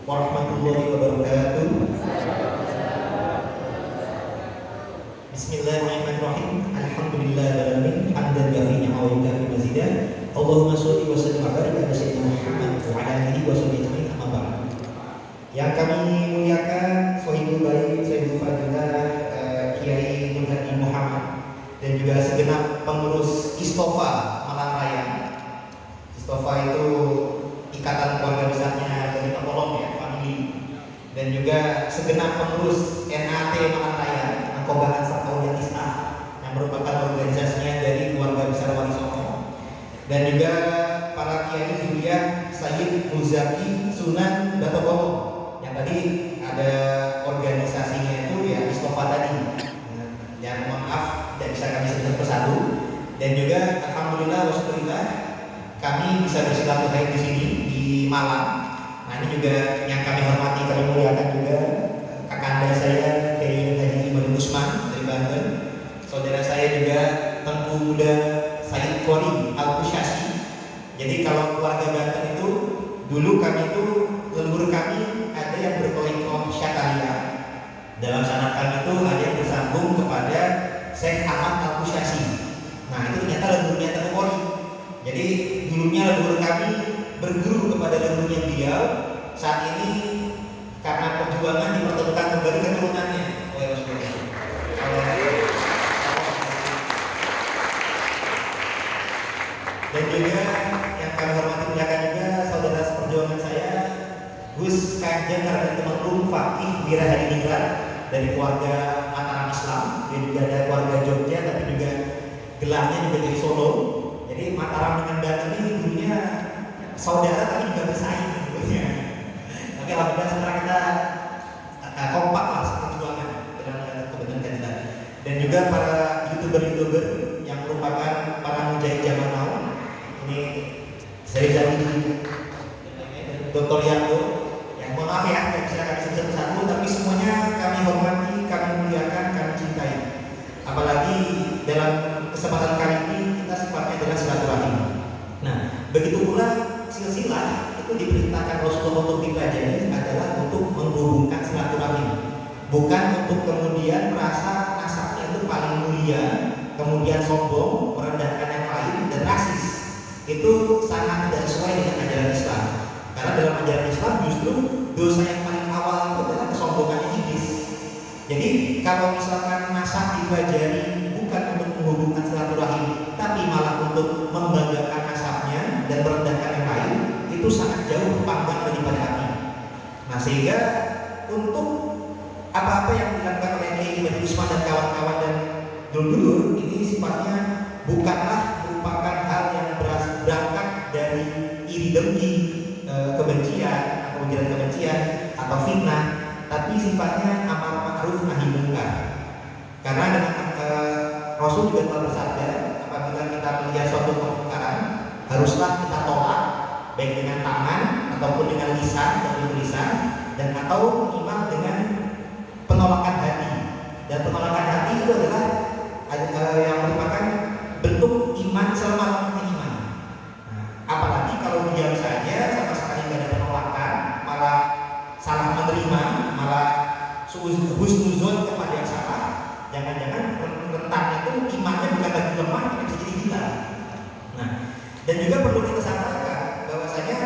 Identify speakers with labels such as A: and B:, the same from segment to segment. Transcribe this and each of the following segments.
A: warahmatullahi wabarakatuh. Bismillahirrahmanirrahim. Alhamdulillahirabbil alamin. Hamdan katsiran wa yukafi mazidah. Allahumma shalli wa sallim wa barik ala sayyidina Muhammad wa ala alihi wa sahbihi ajmain. Amma ba'd. Yang kami muliakan Sohibul Baik, Sohibul Fadilah, Kiai Murhadi Muhammad dan juga segenap pengurus Istofa Malang Raya. Istofa itu ikatan keluarga besarnya dari Tolong ya, family. Dan juga segenap pengurus NAT Malang Raya, Narkoba Ansar Auliya Islam, yang merupakan organisasinya dari keluarga besar Wali Songo. Dan juga para kiai Zuriyah Sayyid Muzaki Sunan Batokomo, yang tadi ada organisasinya itu ya Istofa tadi. Yang maaf tidak bisa kami sebut persatu. Dan juga alhamdulillah wasyukurillah kami bisa bersilaturahmi di sini di Malang. Nah ini juga yang kami hormati, kami muliakan juga kakanda saya Kiai Haji Iman Usman dari Banten, saudara saya juga Tengku Muda Said Kori Al-Kusyasi. Jadi kalau keluarga Banten itu dulu kami itu leluhur kami ada yang bertorikoh Syataria. Dalam sanad kami itu ada yang bersambung kepada Syekh Ahmad Al-Kusyasi. Nah itu ternyata leluhurnya Tengku Kori. Jadi dulunya leluhur kami berguru kepada leluhurnya beliau. Saat ini karena perjuangan dipertemukan kembali keturunannya oleh Rasulullah. Dan juga yang kami hormati muliakan juga saudara seperjuangan saya Gus Kanjeng Raden Temenggung Fakih Wira Hadiningrat dari keluarga Mataram Islam. Dia juga ada keluarga Jogja tapi juga gelarnya juga dari Solo. Jadi Mataram dengan Banten ini dulunya saudara tapi juga bersaing sebetulnya. Tapi alhamdulillah sekarang kita kompak lah seperjuangan dalam kebenaran kita. Dan juga para youtuber yang merupakan para mujahid zaman now. Ini saya jadi Dr. Yanto. Yang mohon maaf ya, tidak bisa kami sebut satu, tapi semuanya kami hormati, kami muliakan, kami cintai. Apalagi dalam kesempatan kali ini kita sifatnya adalah silaturahim. Nah, begitu pula silsilah itu diperintahkan Rasulullah untuk dipelajari adalah untuk menghubungkan silaturahim, bukan untuk kemudian merasa nasabnya itu paling mulia, kemudian sombong, merendahkan yang lain dan rasis. Itu sangat tidak sesuai dengan ajaran Islam. Karena dalam ajaran Islam justru dosa yang paling awal itu adalah kesombongan iblis. Jadi kalau misalkan nasab dipelajari bukan untuk menghubungkan silaturahim, tapi malah untuk membanggakan nasabnya dan merendahkan yang lain, itu sangat jauh panggang daripada api. Nah sehingga untuk apa-apa yang dilakukan oleh Kiai Haji Usman dan kawan-kawan dan dulur ini sifatnya bukanlah merupakan hal yang berangkat dari iri dengki, kebencian atau ujaran kebencian atau fitnah, tapi sifatnya amar ma'ruf nahi munkar. Karena dengan Rasul juga telah bersabda, apabila kita melihat suatu kemungkaran, haruslah kita tolak baik dengan tangan ataupun dengan lisan dan tulisan, dan atau minimal dengan penolakan hati. Dan penolakan hati itu adalah yang merupakan bentuk iman selama iman. Nah, apalagi kalau diam saja sama sekali tidak ada penolakan, malah salah menerima, malah husnuzon kepada yang salah. Jangan-jangan rentannya itu imannya bukan lagi lemah, tapi bisa jadi gila. Nah, dan juga perlu kita sampaikan bahwasanya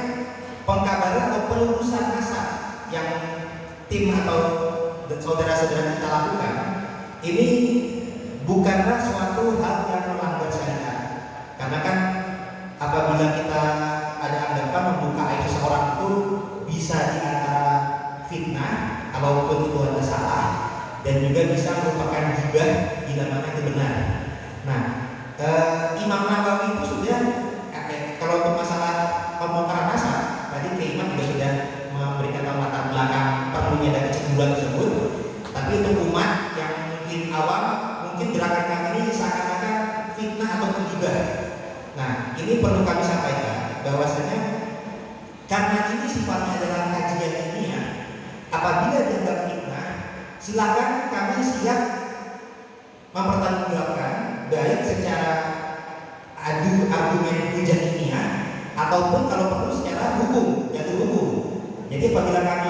A: pengkabaran atau pelurusan nasab yang tim atau saudara-saudara kita lakukan ini bukanlah suatu hal yang melanggar syariat. Karena kan apabila kita ada anggapan membuka aib seseorang itu bisa diantara fitnah kalaupun itu ada salah, dan juga bisa merupakan gibah bila mana itu benar. Nah, Imam Nawawi itu sudah kalau untuk masalah pembongkaran nasab, tadi Kiai Imam juga sudah memberikan latar belakang perlunya dari kecenderungan tersebut. Tapi untuk umat yang mungkin awam, mungkin gerakan kami ini seakan-akan fitnah atau gibah. Nah, ini perlu kami sampaikan bahwasanya karena ini sifatnya adalah kajian ilmiah, apabila dianggap fitnah, silakan kami siap mempertanggungjawabkan baik secara argumen hujah ilmiah ataupun kalau perlu secara hukum, jatuh hukum. Jadi apabila kami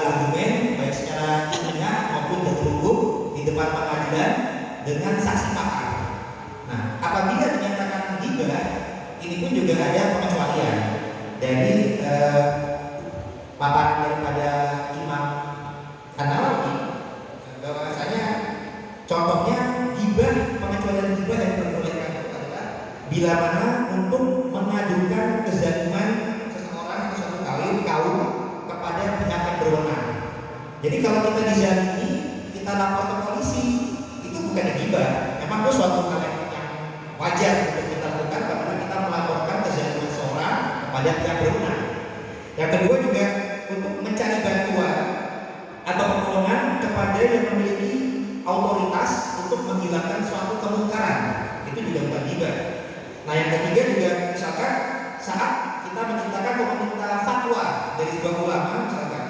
A: argumen baik secara ilmiah maupun dari hukum di depan pengadilan dengan saksi pakar. Nah, apabila dinyatakan ghibah, ini pun juga ada pengecualian dari paparan daripada Imam An-Nawawi, bahwasanya contohnya ghibah, pengecualian ghibah yang diperbolehkan itu adalah bila mana untuk mengadukan kezaliman seseorang atau suatu kaum kepada pihak yang berwenang. Jadi kalau kita dizalimi, kita lapor ke polisi, itu bukan ghibah. Memang itu suatu hal yang wajar untuk kita lakukan karena kita melaporkan kezaliman seorang kepada pihak berwenang. Yang kedua juga untuk mencari bantuan atau pertolongan kepada yang memiliki otoritas untuk menghilangkan suatu kemungkaran, itu juga bukan ghibah. Nah, yang ketiga juga misalkan saat kita menciptakan atau meminta fatwa dari sebuah ulama misalkan,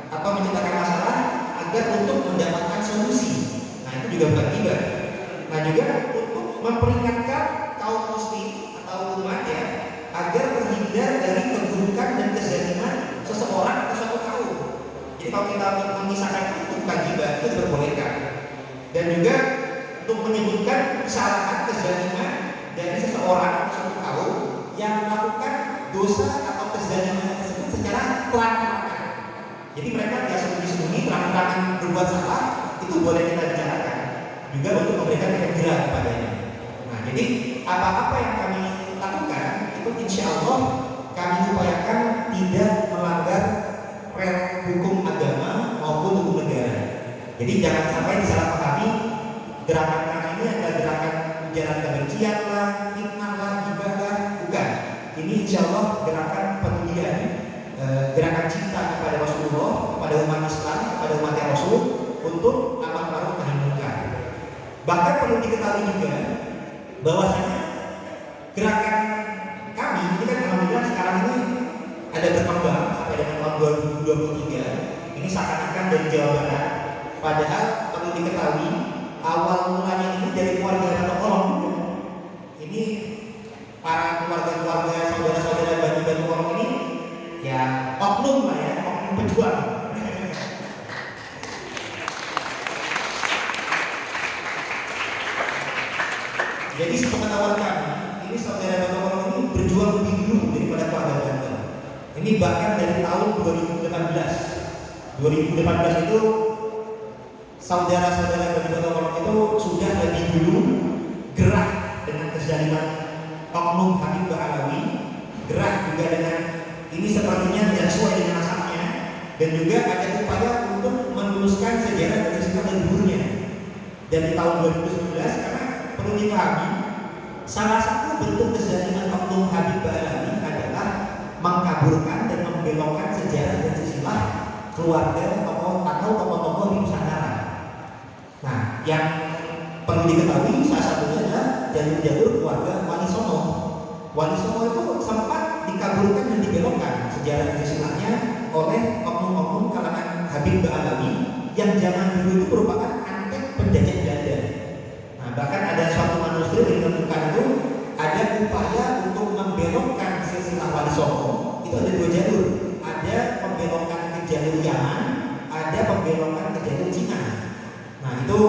A: atau menciptakan masalah agar untuk mendapatkan solusi, nah itu juga bukan ghibah. Nah, juga untuk memperingatkan kaum muslim atau umat ya agar terhindar dari keburukan dan kezaliman seseorang atau suatu kaum. Jadi kalau kita memisahkan itu bukan ghibah, itu diperbolehkan. Dan juga untuk menyebutkan kesalahan kezaliman dari seseorang atau suatu kaum yang melakukan dosa atau kezaliman tersebut secara terang-terangan. Jadi mereka biasa sembunyi-sembunyi, terang-terangan berbuat salah, itu boleh kita bicarakan. Juga untuk memberikan efek jerah kepadanya. Nah, jadi apa-apa yang kami lakukan itu insya Allah kami upayakan tidak melanggar rel hukum agama maupun hukum negara. Jadi jangan sampai disalahpahami gerakan kami ini adalah gerakan ujaran kebencian lah, fitnah lah, ghibah lah, bukan. Ini insya Allah gerakan pemulihan, gerakan cinta kepada Rasulullah, kepada umat Islam, kepada umat Rasul untuk amar ma'ruf nahi munkar. Bahkan perlu diketahui juga bahwasanya gerakan kami ini kan alhamdulillah sekarang ini ada berkembang sampai dengan tahun 2023. Ini seakan-akan dari Jawa Barat. Padahal perlu diketahui awal mulanya ini dari keluarga Batu Kolong. Ini para keluarga-keluarga saudara-saudara Batu Kolong ini ya oknum lah ya, oknum pejuang. Jadi sepengetahuan kami, ini saudara Batu Kolong ini berjuang lebih dulu daripada keluarga Batu. Ini bahkan dari tahun 2018. 2018 itu saudara-saudara Batu Kolong itu sudah lebih dulu gerah dengan kezaliman oknum Habib Ba'alawi, gerah juga dengan ini sepertinya tidak sesuai dengan nasabnya, dan juga ada upaya untuk meluruskan sejarah dan sifat leluhurnya. Dan di tahun 2019 karena perlu dipahami salah satu bentuk kezaliman oknum Habib Ba'alawi adalah mengkaburkan dan membelokkan sejarah dan silsilah keluarga atau tokoh-tokoh di Nusantara. Nah, yang perlu diketahui salah satunya adalah jalur-jalur keluarga Wali Songo. Wali Songo itu sempat dikaburkan dan dibelokkan sejarah dan silsilahnya oleh oknum-oknum kalangan Habib Ba'alawi yang zaman dulu itu merupakan antek penjajah Belanda. Nah, bahkan ada suatu manuskrip yang ditemukan itu ada upaya untuk membelokkan silsilah Wali Songo. Itu ada dua jalur. Ada pembelokan ke jalur Yaman, ada pembelokan ke jalur Cina. Nah, itu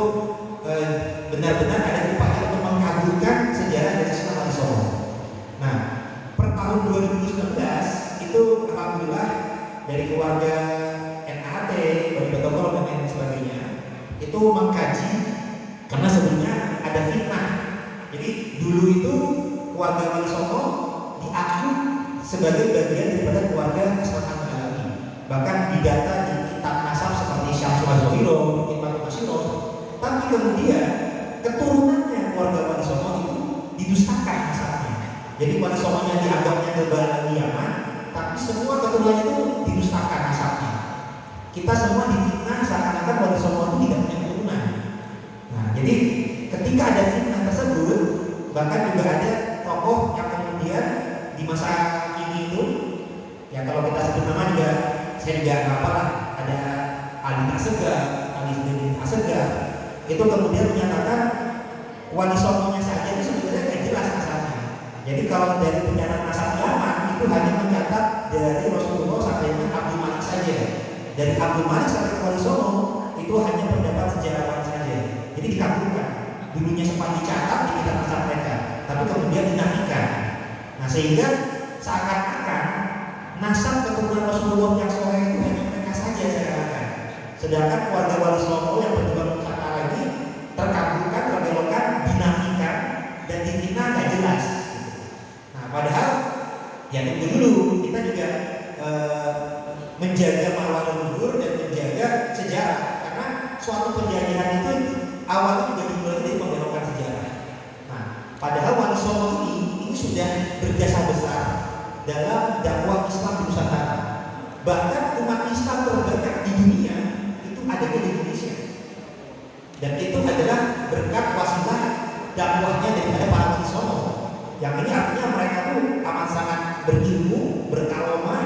A: benar-benar ada upaya untuk mengkaburkan sejarah dari silsilah Wali Songo. Nah, per tahun 2019 itu alhamdulillah dari keluarga NAT, dari Batu Kolong dan lain sebagainya itu mengkaji karena sebelumnya ada fitnah. Jadi dulu itu keluarga Wali Songo diaku sebagai bagian daripada keluarga Islam Ba'alawi. Bahkan didata di kitab nasab seperti Syamsul Az-Zuhiro, Ibnu Masyiro. Tapi kemudian keturunannya keluarga Wali Songo itu didustakan nasabnya. Jadi Wali Songonya dianggapnya ke Ba'alawi Yaman, tapi semua keturunannya itu didustakan nasabnya. Kita semua difitnah seakan-akan Wali Songo itu tidak punya keturunan. Nah, jadi ketika ada fitnah tersebut, bahkan juga ada tokoh yang kemudian di masa kini itu, ya kalau kita sebut nama juga, saya juga nggak apa lah, ada Ali Asegaf, Ali Zainuddin Asegaf, itu kemudian menyatakan Wali Songonya saja itu sebenarnya tidak jelas nasabnya. Jadi kalau dari pencatat nasab Yaman itu hanya mencatat dari Rasulullah sampai dengan Abdul Malik saja. Dari Abdul Malik sampai ke Wali Songo itu hanya pendapat sejarawan saja. Jadi dikabulkan. Dulunya sempat dicatat di kitab nasab mereka, tapi kemudian dinafikan. Nah, sehingga seakan-akan nasab keturunan Rasulullah yang soleh itu hanya mereka saja seakan-akan. Sedangkan keluarga Wali Songo yang berjuang Nusantara ini terkabulkan, terbelokkan, dinafikan, dan difitnah nggak jelas. Nah, padahal ya tunggu dulu, kita juga menjaga marwah leluhur dan menjaga sejarah, karena suatu penjajahan itu awalnya juga dimulai dari pembelokan sejarah. Nah, padahal Wali Songo ini sudah berjasa besar dalam dakwah Islam di Nusantara. Bahkan umat Islam terbanyak di dunia itu adanya di Indonesia, dan itu adalah berkat wasilah dakwahnya daripada para Wali Songo. Yang ini artinya mereka tuh amat sangat berilmu, berkaloma,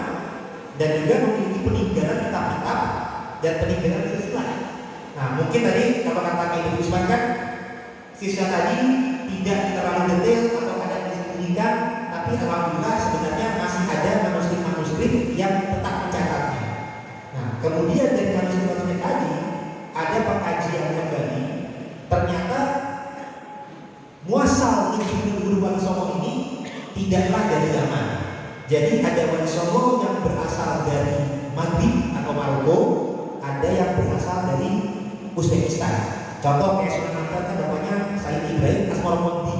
A: dan juga memiliki peninggalan kitab-kitab dan peninggalan silsilah. Nah, mungkin tadi kalau kata Ibu Usman kan silsilah tadi tidak terlalu detail atau ada yang disembunyikan, tapi alhamdulillah sebenarnya masih ada manuskrip yang tetap mencatatnya. Nah, kemudian dari manuskrip tadi ada pengkajian kembali, ternyata muasal guru Wali Songo ini tidaklah dari Yaman. Jadi ada Wali Songo yang berasal dari Maghrib atau Maroko, ada yang berasal dari Uzbekistan. Contoh kayak Sunan Ampel kan namanya Said Ibrahim Asmoromondi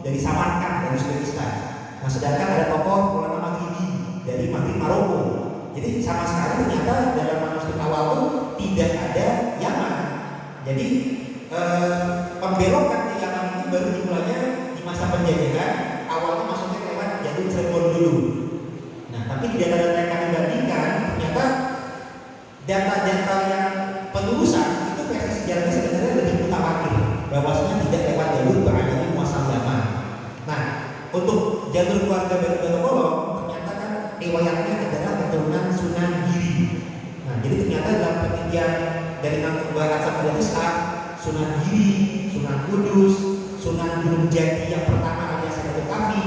A: dari Samarkand dari Uzbekistan. Nah, sedangkan ada tokoh Maulana Maghribi dari Maghrib Maroko. Jadi sama sekali ternyata dalam manuskrip awal itu tidak ada Yaman. Jadi pembelokan di Yaman ini baru dimulainya di masa penjajahan. Awalnya masuknya lewat jalur Cirebon dulu. Nah, tapi di data-data yang kami bandingkan, ternyata data-data yang penulisan itu versi sejarahnya sebenarnya lebih mutawatir, bahwasanya tidak lewat jalur beragami muasal Yaman. Nah, untuk jalur keluarga Bergotokolo ternyata kan riwayatnya adalah keturunan Sunan Giri. Nah, jadi ternyata dalam penelitian dari Barat Samudra Islam, Sunan Giri, Sunan Kudus, Sunan Gunung Jati yang pertama alias Sayyid Kafi,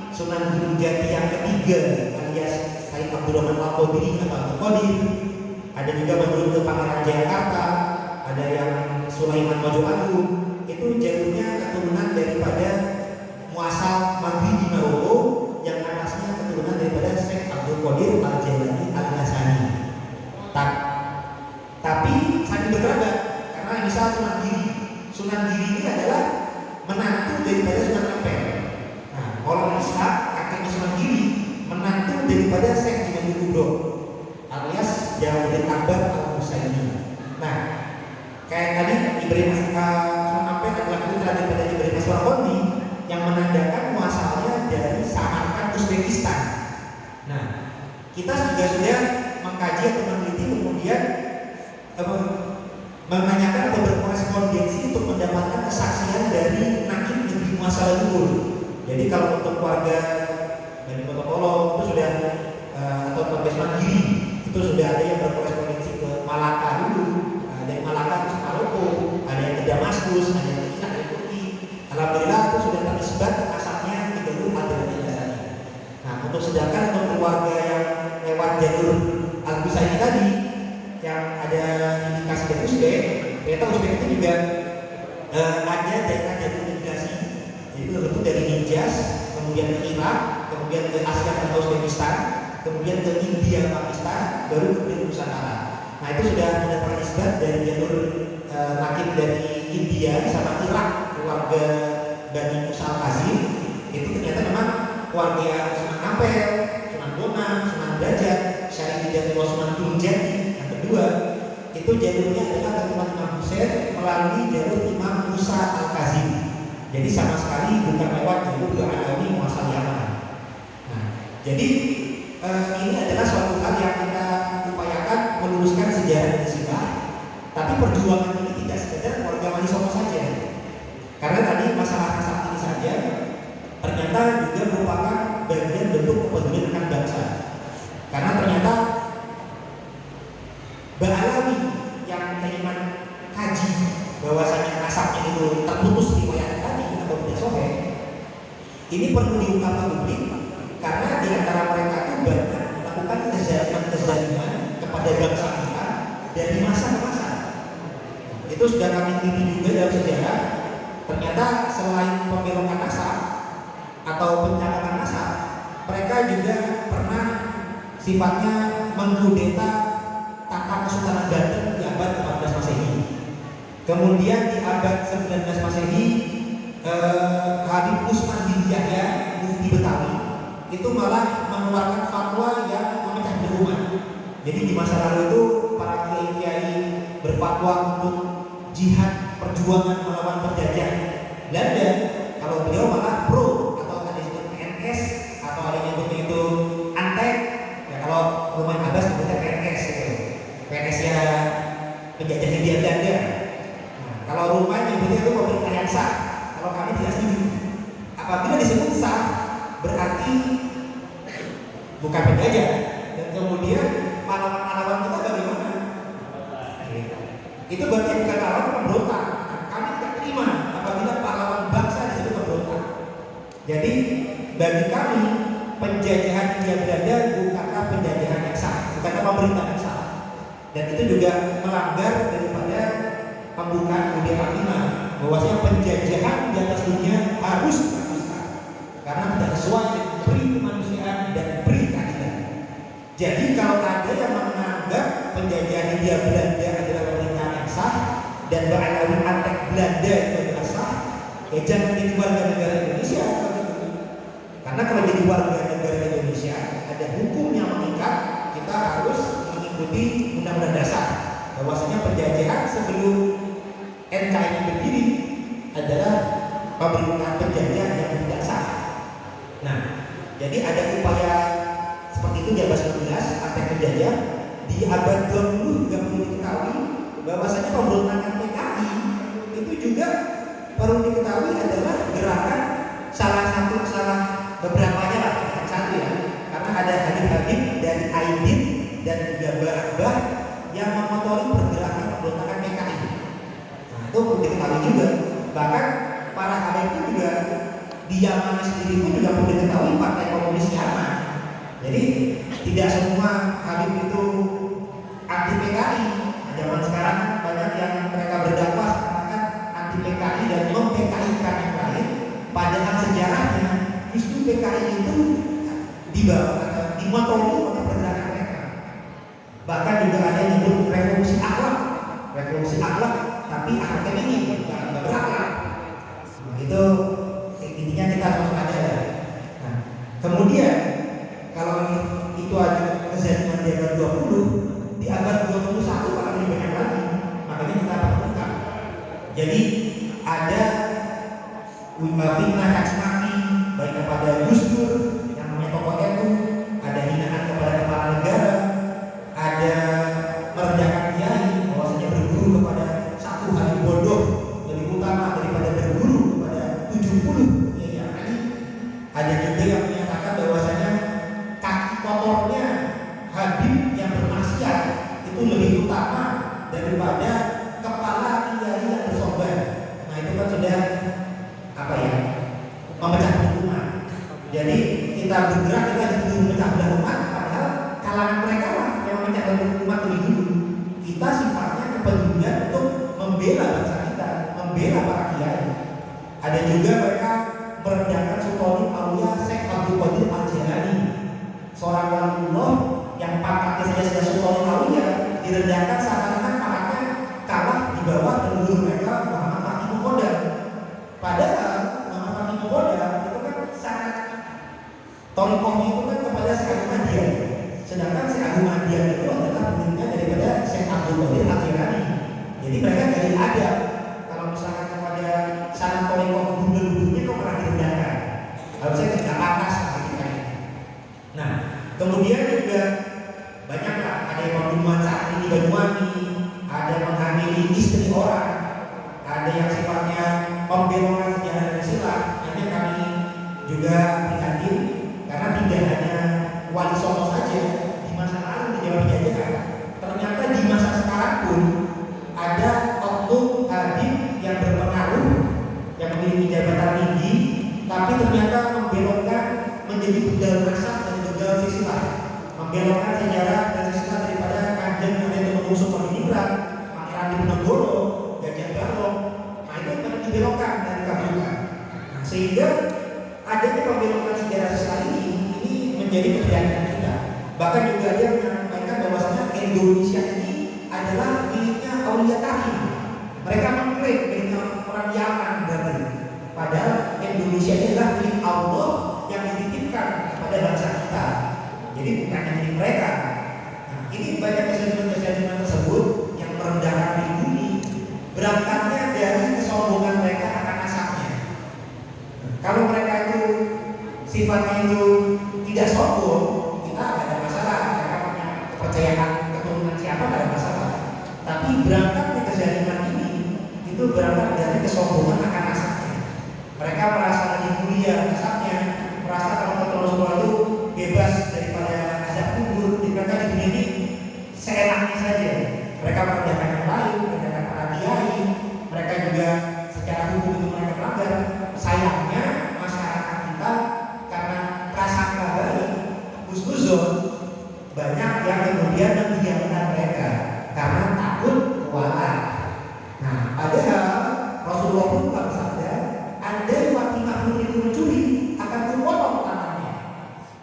A: Sunan Gunung Jati yang ketiga alias Said Abdurrahman Al-Qadiri atau Al-Qadir. Ada juga menurut ke Pangeran Jayakarta, ada yang Sulaiman Mojo Agung. Itu jalurnya keturunan daripada muasal Maghrib di Maroko, yang atasnya keturunan daripada Syekh Abdul Qadir Al-Jailani Al-Hasani. Tapi saling berbeda, karena misal Sunan Giri ini adalah menantu daripada Sunan Ampel. Nah, kalau Ishak kakeknya Sunan Giri menantu daripada Syekh Junaidi Kubro alias Jalaluddin Akbar Al-Husaini. Nah, kayak tadi Ibrahim Sunan Ampel adalah putra daripada Ibrahim Aswar-Kondi yang menandakan muasalnya dari Samarkand Uzbekistan. Nah, kita juga sudah mengkaji atau meneliti, kemudian menanyakan atau berkorespondensi untuk mendapatkan kesaksian dari nakib negeri muasal leluhur. Jadi kalau untuk keluarga dari Bergotokolo itu sudah atau Pembes Mandiri itu sudah ada yang berkorespondensi ke Malaka dulu, dari Malaka ke Maroko, ada yang ke Damaskus, ada yang ke Irak, ada yang ke Turki. Alhamdulillah itu sudah tersebar asapnya di jalur Al-Jailani. Nah, untuk sedangkan untuk keluarga yang lewat jalur Al-Husaini tadi yang ada indikasi dari Uzbek, ternyata Uzbek itu juga ada daerah jalur migrasi. Jadi itu dari Hijaz, kemudian ke Irak, kemudian ke Asia dan Uzbekistan, kemudian ke India, Pakistan, baru ke Nusantara. Nah, itu sudah tersebar dari jalur nakib dari India sama Irak, keluarga Bani Musa Al-Kazim. Itu ternyata memang keluarga Sunan Ampel, Sunan Bonang, Sunan Derajat, Syarif dan Sunan Gunung Jati. Yang kedua, itu jalurnya adalah keturunan Imam Husain melalui jalur Imam Musa Al-Kazim. Jadi sama sekali bukan lewat jalur beragami muasal Yaman. Nah, jadi ini adalah suatu hal yang kita upayakan meluruskan sejarah dan silsilah. Tapi perjuangan ini tidak sekedar keluarga Wali Songo saja. Karena tadi masalah nasab ini saja ternyata juga merupakan bagian bentuk kepedulian akan bangsa. Karena ternyata Ba'alawi yang Iman kaji bahwasanya nasabnya itu terputus riwayat tadi atau tidak sahih, ini perlu diungkapkan publik karena di antara mereka itu banyak melakukan kezaliman kepada bangsa kita masa ke masa. Itu sudah kami teliti juga dalam sejarah. Ternyata selain pembelokan nasab atau pencatatan nasab, mereka juga pernah sifatnya mengkudeta tata Kesultanan Banten di abad 14 Masehi. Kemudian di abad 19 Masehi, Habib Usman bin Yahya Mufti Betawi itu malah mengeluarkan fatwa yang memecah belah umat. Jadi di masa lalu itu para kiai-kiai berfatwa untuk jihad perjuangan melawan penjajah Belanda. Kalau beliau malah pro, atau ada disebut PNS, atau ada yang nyebutnya itu antek. Ya kalau rumah Abbas sebutnya PNS gitu. PNS ya penjajah Hindia Belanda. Nah, kalau rumah nyebutnya itu pemerintah yang sah. Kalau kami tidak setuju. Apabila disebut sah, berarti bukan penjajah. Dan kemudian pahlawan-pahlawan kita bagaimana? Itu berarti bukan pahlawan pemberontak. Kami tidak terima apabila pahlawan bangsa disebut pemberontak. Jadi bagi kami penjajahan Hindia Belanda bukanlah penjajahan yang sah, bukanlah pemerintah yang sah. Dan itu juga melanggar daripada pembukaan UUD 45, bahwasanya penjajahan di atas dunia harus dihapuskan karena tidak sesuai dengan peri kemanusiaan dan peri keadilan. Jadi kalau ada yang menganggap penjajahan Hindia Belanda adalah pemerintahan yang sah dan Ba'alawi antek Belanda itu adalah sah, ya jangan jadi warga negara Indonesia. Karena kalau jadi warga negara Indonesia ada hukum yang mengikat, kita harus mengikuti Undang-Undang Dasar bahwasanya penjajahan sebelum NKRI berdiri adalah pemerintahan penjajah yang tidak sah. Nah, jadi ada upaya seperti itu di abad 19, antek penjajah. Di abad 20 juga perlu diketahui bahwasanya pemberontakan PKI itu juga perlu diketahui adalah gerakan salah beberapanya lah, satu ya, karena ada Habib-Habib dari Aidin dan juga Bah yang memotori pergerakan pemberontakan PKI. Nah, itu perlu diketahui juga. Bahkan para Habib itu juga di Yaman sendiri pun juga perlu diketahui Partai Komunis Yaman. Jadi tidak semua Habib itu anti PKI. Nah, zaman sekarang banyak yang mereka berdakwah mengatakan anti PKI dan mem-PKI-kan yang lain. Padahal sejarahnya justru PKI itu dimotori oleh pergerakan mereka. Bahkan juga ada yang disebut revolusi akhlak, tapi akhlaknya ini bukan berakhlak. Nah, itu intinya kita harus ada. Nah, kemudian kalau itu ada kejadian di abad 20, di abad 21 akan lebih banyak lagi. Makanya kita perlukan. Jadi ada fitnah caci-maki baik kepada Gus Dur yang namanya tokoh NU, ada hinaan kepada kepala negara, ada merendahkan kiai bahwasanya berguru kepada satu hari bodoh lebih utama daripada berguru kepada 70 kiai yang lain. Ada juga yang menyatakan bahwasanya kaki kotornya Habib yang bermaksiat itu lebih utama daripada kepala kiai yang bersobat. Nah, itu kan sudah memecah belah umat. Jadi kita bergerak, kita dituduh memecah belah umat, padahal kalangan mereka lah yang memecah belah umat lebih dulu. Kita sifatnya kepedulian untuk membela bangsa kita, membela para kiai. Ada juga mereka merendahkan Sultan Aulia Syekh Abdul Qadir Al-Jilani, seorang waliullah yang pangkatnya saja sudah Sultan Aulia, direndahkan seakan-akan pangkatnya kalah di bawah leluhur mereka Muhammad Fakih Muqaddam. Padahal itu kan sangat tontohnya itu kan kepada Syekh Agung Adian, sedangkan Syekh Agung Adian itu adalah muridnya daripada Syekh Abdul Qadir Al-Jilani. Jadi mereka dari ada kalau misalkan kepada sanat tontoh gubernurnya kok pernah direndahkan, harusnya tidak pantas bagi kita. Nah, kemudian juga banyaklah ada yang pembunuhan saat ini di Banyuwangi, ada yang menghamili istri orang, ada yang sifatnya pemberongan sejarah dan silat. Hanya kami juga prihatin karena tidak hanya Wali Songo saja di masa lalu di zaman penjajahan, ternyata di masa sekarang pun ada oknum Habib yang berpengaruh yang memiliki jabatan tinggi, tapi ternyata membelokkan menjadi begal nasab dan begal silsilah, membelokkan sejarah dan silsilah daripada Kanjeng Nabi Muhammad SAW sehingga adanya pembelokan sejarah sekali ini menjadi keprihatinan kita. Bahkan juga ada yang menyampaikan bahwasanya Indonesia ini adalah miliknya Aulia Tahir. Mereka mengklaim miliknya orang Yaman berarti. Padahal Indonesia ini adalah milik Allah yang dititipkan kepada bangsa kita. Jadi bukan milik mereka. Nah, ini banyak kejadian-kejadian tersebut yang merendahkan pribumi, berangkatnya dari kesombongan mereka akan nasabnya. Kalau mereka itu sifatnya itu tidak sombong, kita tidak ada masalah. Mereka punya kepercayaan keturunan siapa tidak ada masalah. Tapi berangkatnya kezaliman ini itu berangkat dari kesombongan akan nasabnya. Mereka merasa lebih mulia nasabnya, merasa kalau Rasulullah itu bebas daripada azab kubur, mereka di dunia ini seenaknya saja. Mereka merendahkan yang lain, merendahkan para kiai, mereka juga secara hukum itu mereka melanggar. Sayangnya masyarakat kita karena prasangka baik, husnuzon, banyak yang kemudian mendiamkan mereka karena takut kualat. Nah, padahal Rasulullah pun bersabda, andai Fatimah itu mencuri akan kupotong tangannya.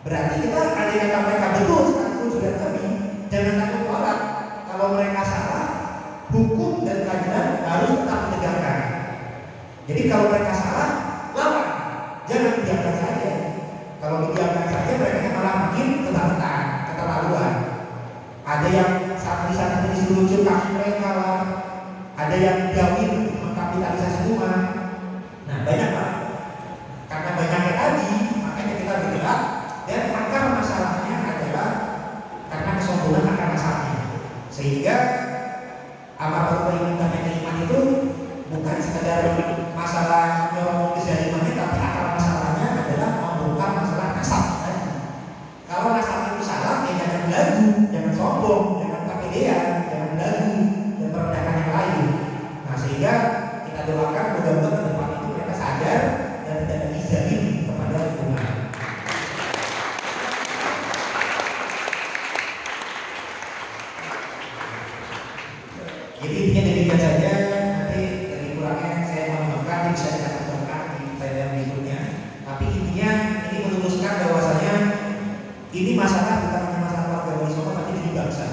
A: Berarti kita andai kata mereka betul sekalipun sudah kami, jangan takut kualat. Kalau mereka salah, hukum dan keadilan harus tetap ditegakkan. Jadi kalau mereka salah, lawan, jangan dibiarkan saja. Kalau dibiarkan saja, mereka malah makin kebangetan, keterlaluan. Ada yang santri-santri disuruh kaki mereka lah, ada yang gawin mengkapitalisasi rumah. Nah, banyak lah. Karena banyaknya tadi, makanya kita bergerak dan akar masalahnya adalah karena kesombongan akan nasabnya. Sehingga amar ma'ruf nahi munkar itu bukan sekedar masalah nyolong kezalimannya, tapi akar masalahnya adalah membongkar masalah nasab. Kalau nasab itu salah, ya jangan belagu, jangan sombong, jangan kepedean, jangan belagu dan merendahkan yang lain. Nah, sehingga kita doakan mudah-mudahan ke depan itu mereka sadar dan tidak ada izin kepada lingkungan. Jadi intinya demikian saja. Nanti dari kurangnya saya menambahkan bisa ditambahkan di slide berikutnya. Tapi intinya ini merumuskan bahwasanya ini masalah bukan hanya masalah warga Wonosobo, tapi di bangsa.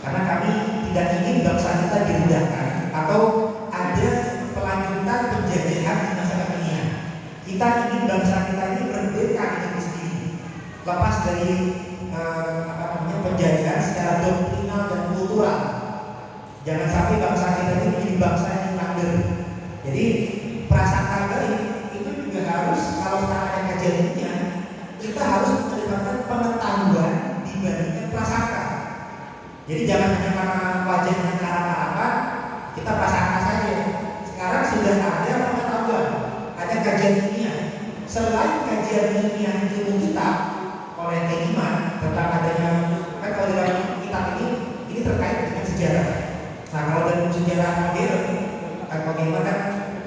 A: Karena kami tidak ingin bangsa kita direndahkan atau ada pelanjutan penjajahan di masa kekinian. Kita ingin bangsa kita ini merdeka hidup sendiri, lepas dari penjajahan secara doktrinal dan kultural. Jangan sampai bangsa kita ini menjadi bangsa yang standar. Jadi prasangka baik itu juga harus, kalau kita ada kajiannya, kita harus melibatkan pengetahuan dibandingkan prasangka. Jadi jangan hanya karena wajahnya cara kita prasangka saja. Sekarang sudah ada pengetahuan, ada kajian ilmiah. Selain kajian ilmiah ilmu kita oleh Iman tentang adanya, kan kalau dalam kitab ini terkait dengan sejarah. Nah, kalau dalam sejarah modern, kan bagaimana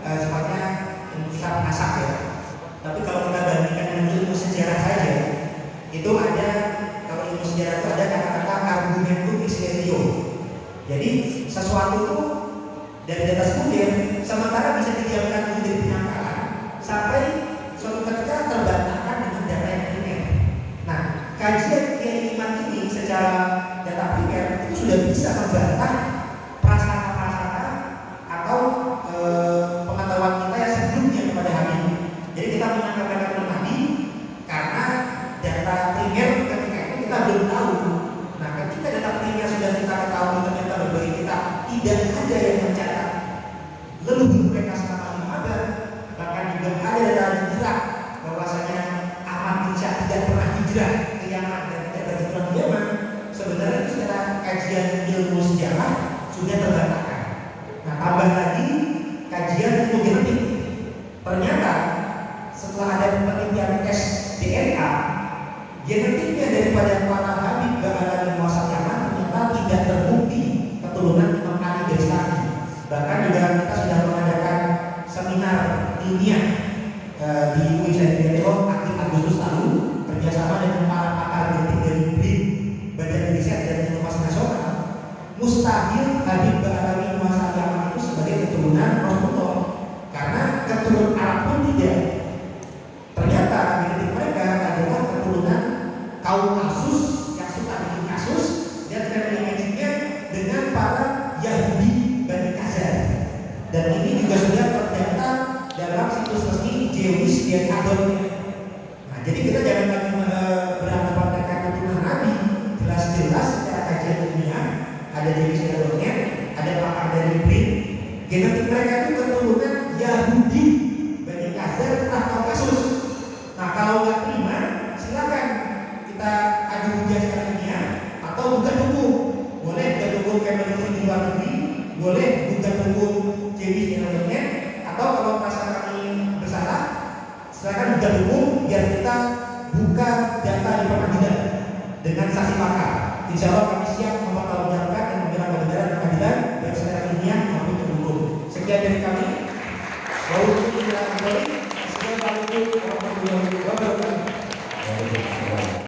A: sifatnya kita menasab ya. Tapi kalau kita bandingkan dengan ilmu sejarah saja, itu ada, kalau ilmu sejarah itu ada kata-kata argumentum extensio. Jadi sesuatu itu dari data sekunder sementara bisa didiamkan dulu dari penangkalan sampai suatu ketika terbantahkan dengan data yang primer. Nah, kajian Iman ini secara data primer itu sudah bisa membantah prasangka-prasangka atau pengetahuan kita yang sebelumnya kepada hari ini. Jadi kita menangkap tadi karena data primer ketika itu kita belum tahu. Nah, ketika data primer sudah kita ketahui ternyata berbagi kita tidak ada yang mencatat leluhur mereka selama 5 abad, bahkan juga ada data hijrah bahwasanya Ahmad bin Syah tidak pernah hijrah ke Yaman dan tidak berhijrah ke Yaman. Sebenarnya itu secara kajian ilmu sejarah sudah terbantahkan. Nah, tambah lagi kajian ilmu genetik. Ternyata setelah ada penelitian tes DNA, genetiknya daripada para Habib Ba'ala bin Muhammad Yaman ternyata tidak terbukti keturunan Imam Ali Bestami. Bahkan juga kita sudah mengadakan seminar ilmiah di UIN akhir Agustus lalu kerjasama dengan para pakar genetik dari BRIN, Badan Riset dan Inovasi Nasional. Mustahil Habib Ba'ala juga sudah terdaftar dalam situs resmi jewish.org. Nah, jadi kita jangan lagi beranggapan mereka itu Nabi. Jelas-jelas secara kajian ilmiah ada jewish.org, ada pakar dari BRIN. Genetik mereka itu keturunan Yahudi, Bani Khazar atau Kaukasus. Nah, kalau nggak terima, silakan kita adu hujah secara ilmiah atau gugat hukum. Boleh gugat hukum Kementerian di luar negeri, boleh gugat hukum jewish.org, atau kalau merasa kami bersalah, silakan gugat hukum biar kita buka data di pengadilan dengan saksi pakar. Insya Allah kami siap mempertanggungjawabkan dan membela negara di pengadilan baik secara ilmiah maupun hukum. Sekian dari kami. Assalamualaikum warahmatullahi wabarakatuh.